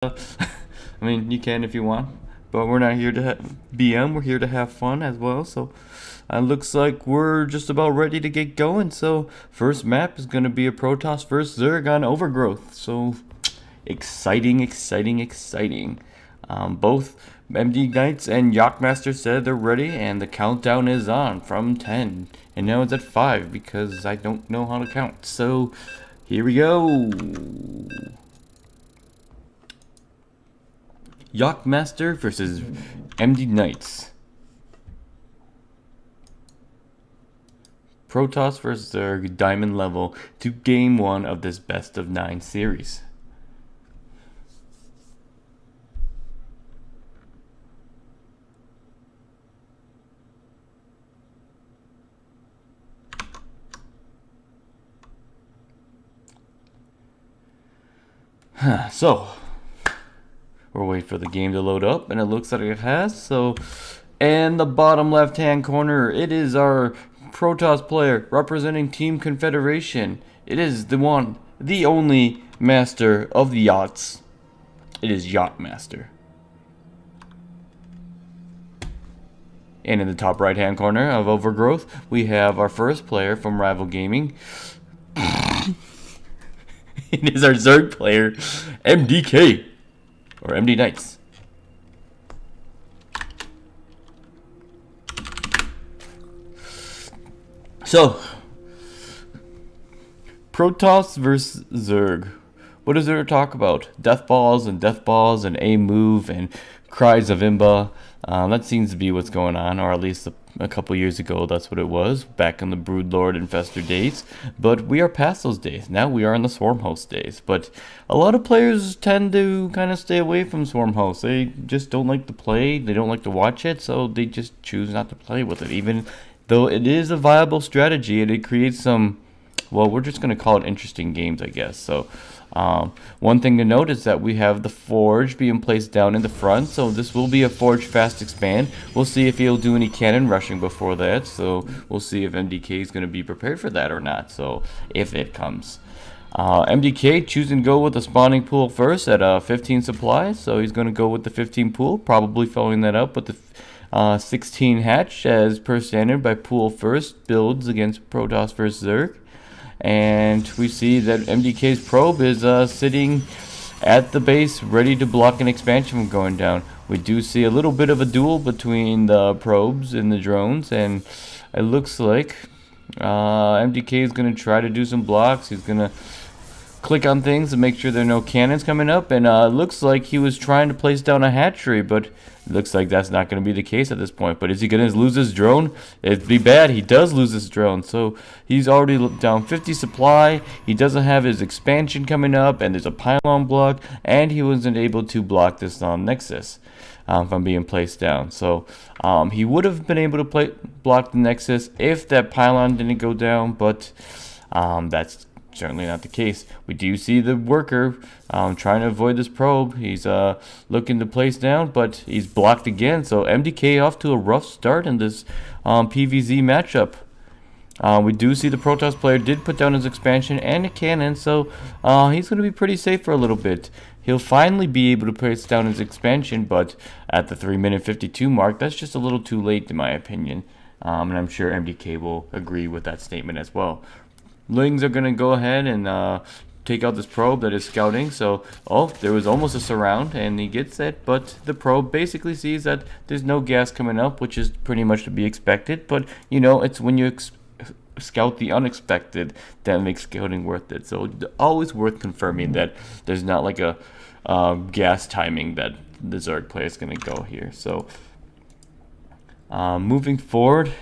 I mean, you can if you want, but we're not here to BM. We're here to have fun as well. So, looks like we're just about ready to get going. So, first map is going to be a Protoss versus Zerg on Overgrowth. So, exciting, exciting, exciting. Both MDKnights and YachtMaster said they're ready, and the countdown is on from 10. And now it's at 5 because I don't know how to count. So, here we go. YachtMaster versus MDKnights. Protoss versus Zerg Diamond level to game 1 of this best of 9 series. So, we're waiting for the game to load up, and it looks like it has. So, in the bottom left-hand corner, it is our Protoss player representing Team Confederation. It is the one, the only master of the yachts. It is YachtMaster. And in the top right-hand corner of Overgrowth, we have our first player from Rival Gaming. It is our Zerg player, MDK. Or MDKnights. So, Protoss versus Zerg. What is there to talk about? Death balls and A move and cries of Imba. That seems to be what's going on, or at least a couple years ago that's what it was, back in the Broodlord Infestor days. But we are past those days. Now we are in the Swarm Host days. But a lot of players tend to kind of stay away from Swarm Host. They just don't like to play, they don't like to watch it, so they just choose not to play with it. Even though it is a viable strategy and it creates some, well, we're just going to call it interesting games, I guess. So, one thing to note is that we have the Forge being placed down in the front, so this will be a Forge fast expand. We'll see if he'll do any cannon rushing before that, so we'll see if MDK is going to be prepared for that or not, so if it comes. MDK choosing to go with the spawning pool first at 15 supplies, so he's going to go with the 15 pool, probably following that up with the 16 hatch as per standard by pool first builds against Protoss vs Zerg. And we see that MDK's probe is sitting at the base ready to block an expansion from going down. We do see a little bit of a duel between the probes and the drones, and it looks like MDK is going to try to do some blocks. He's going to click on things to make sure there are no cannons coming up, and it looks like he was trying to place down a hatchery, but it looks like that's not going to be the case at this point. But is he going to lose his drone? It'd be bad. He does lose his drone, so he's already down 50 supply. He doesn't have his expansion coming up, and there's a pylon block, and he wasn't able to block this Nexus from being placed down. So he would have been able to block the Nexus if that pylon didn't go down, but that's certainly not the case. We do see the worker trying to avoid this probe. He's looking to place down, but he's blocked again. So MDK off to a rough start in this PvZ matchup. We do see the Protoss player did put down his expansion and a cannon, so he's going to be pretty safe for a little bit. He'll finally be able to place down his expansion, but at the 3-minute 52 mark, that's just a little too late in my opinion. And I'm sure MDK will agree with that statement as well. Lings are going to go ahead and take out this probe that is scouting. So, there was almost a surround, and he gets it. But the probe basically sees that there's no gas coming up, which is pretty much to be expected. But, you know, it's when you scout the unexpected that makes scouting worth it. So, always worth confirming that there's not like a gas timing that the Zerg player is going to go here. So, moving forward.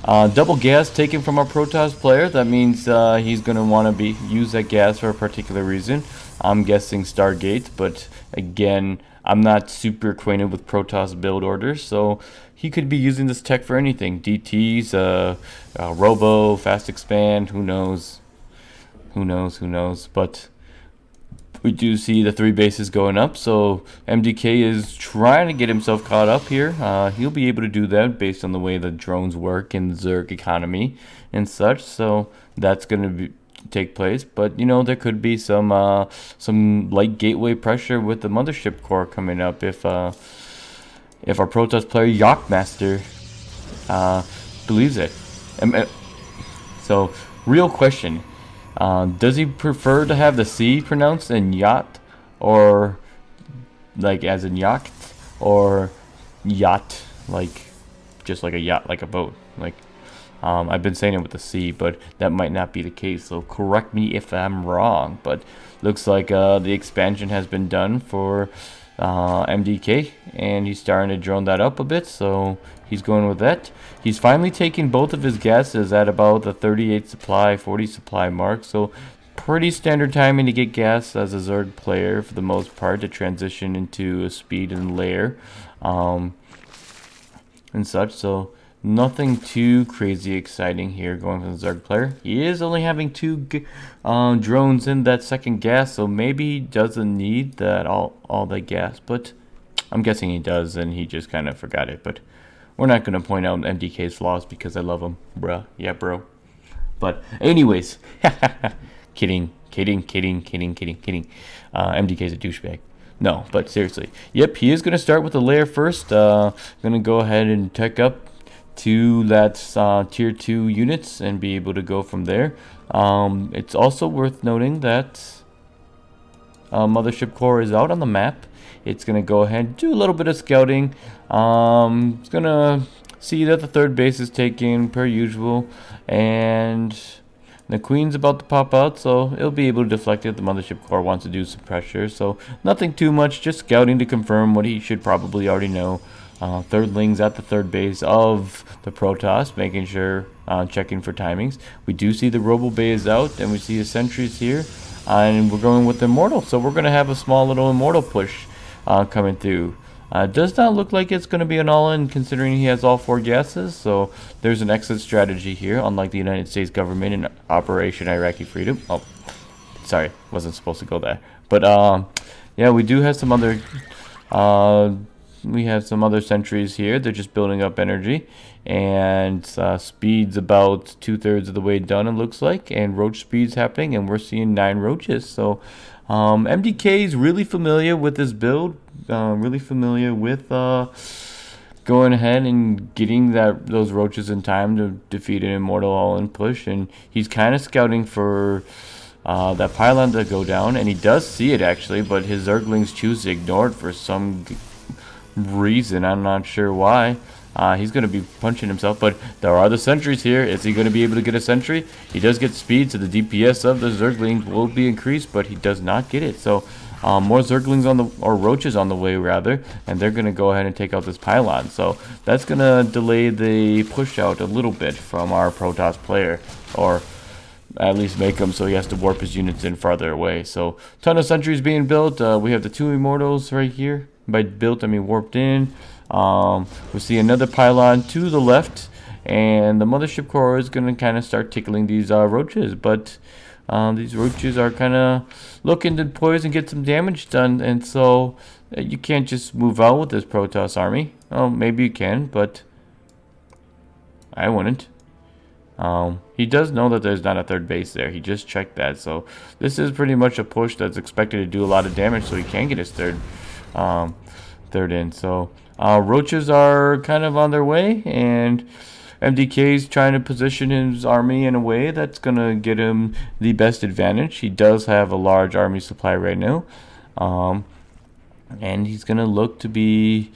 Double gas taken from our Protoss player. That means he's going to want to use that gas for a particular reason. I'm guessing Stargate, but again, I'm not super acquainted with Protoss build orders, so he could be using this tech for anything. DTs, Robo, Fast Expand, who knows? Who knows? But we do see the 3 bases going up, so MDK is trying to get himself caught up here. He'll be able to do that based on the way the drones work in the Zerg economy and such, so that's going to take place, but you know, there could be some light gateway pressure with the mothership core coming up if our Protoss player YachtMaster believes it. So, real question: does he prefer to have the C pronounced in yacht, or like as in yacht, or yacht like just like a yacht, like a boat? Like, I've been saying it with the C, but that might not be the case. So correct me if I'm wrong. But looks like the expansion has been done for MDK, and he's starting to drone that up a bit. So he's going with that. He's finally taking both of his gases at about the 38 supply, 40 supply mark. So pretty standard timing to get gas as a Zerg player for the most part to transition into a speed and layer and such. So nothing too crazy exciting here going from the Zerg player. He is only having 2 drones in that second gas, so maybe he doesn't need that all that gas, but I'm guessing he does, and he just kind of forgot it. But we're not going to point out MDK's flaws because I love him, bruh. Yeah, bro. But anyways, kidding. MDK's a douchebag. No, but seriously. Yep, he is going to start with the layer first. Going to go ahead and tech up to that tier 2 units and be able to go from there. It's also worth noting that mothership core is out on the map. It's going to go ahead and do a little bit of scouting. It's going to see that the third base is taken per usual, and the queen's about to pop out, so it'll be able to deflect it. The mothership core wants to do some pressure, so nothing too much, just scouting to confirm what he should probably already know. Thirdlings at the third base of the Protoss, making sure, checking for timings. We do see the Robo Bay is out, and we see his sentries here, and we're going with Immortal, so we're going to have a small little Immortal push coming through. Does not look like it's going to be an all-in, considering he has all 4 gases, so there's an exit strategy here, unlike the United States government in Operation Iraqi Freedom. Oh, sorry, wasn't supposed to go there. But, yeah, we do have some other... we have some other sentries here. They're just building up energy, and speed's about 2/3 of the way done, it looks like, and roach speed's happening, and we're seeing 9 roaches. So MDK is really familiar with this build, really familiar with going ahead and getting those roaches in time to defeat an Immortal all-in push, and he's kind of scouting for that pylon to go down, and he does see it actually, but his Zerglings choose to ignore it for some reason. I'm not sure why. He's going to be punching himself, but there are the sentries here. Is he going to be able to get a sentry? He does get speed, so the DPS of the Zerglings will be increased, but he does not get it. So more Zerglings or roaches on the way rather, and they're going to go ahead and take out this pylon. So that's going to delay the push out a little bit from our Protoss player, or at least make him so he has to warp his units in farther away. So ton of sentries being built. We have the 2 Immortals right here. By built, I mean warped in. We see another pylon to the left, and the mothership core is going to kind of start tickling these roaches. But these roaches are kind of looking to poise and get some damage done, and so you can't just move out with this Protoss army. Oh, maybe you can, but I wouldn't. He does know that there's not a third base there. He just checked that, so this is pretty much a push that's expected to do a lot of damage, so he can get his third in. So roaches are kind of on their way, and MDK's trying to position his army in a way that's gonna get him the best advantage. He does have a large army supply right now, and he's gonna look to be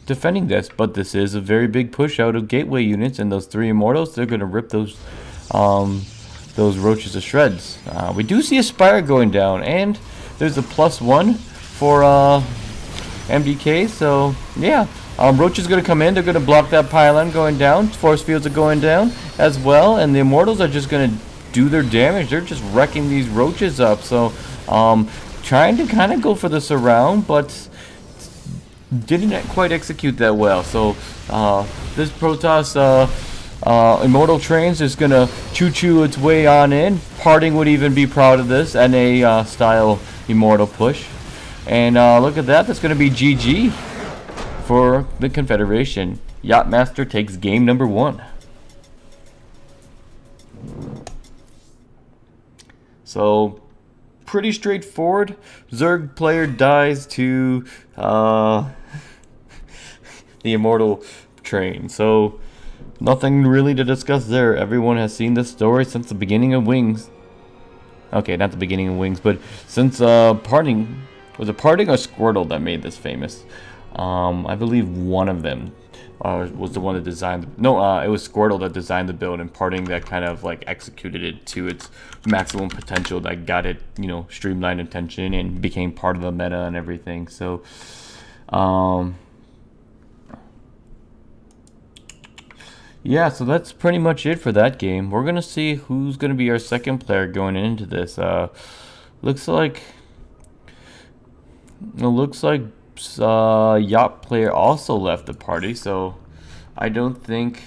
defending this, but this is a very big push out of gateway units, and those 3 Immortals, they're gonna rip those roaches to shreds. We do see a Spire going down, and there's a +1 for MDK, so yeah. Roach is going to come in. They're going to block that pylon going down. Force fields are going down as well, and the Immortals are just going to do their damage. They're just wrecking these roaches up. So trying to kind of go for the surround, but didn't quite execute that well. So this Protoss Immortal Trains is going to choo-choo its way on in. Parting would even be proud of this NA style Immortal push. And look at that. That's going to be GG for the Confederation. YachtMaster takes game number 1. So pretty straightforward. Zerg player dies to the immortal train. So nothing really to discuss there. Everyone has seen this story since the beginning of Wings. Okay, not the beginning of Wings, but since Parting. Was it Parting or Squirtle that made this famous? I believe one of them was the one that designed. No, it was Squirtle that designed the build, and Parting that kind of like executed it to its maximum potential. That got it, you know, streamlined attention and became part of the meta and everything. So, yeah, so that's pretty much it for that game. We're gonna see who's gonna be our second player going into this. Looks like Yacht player also left the party, so I don't think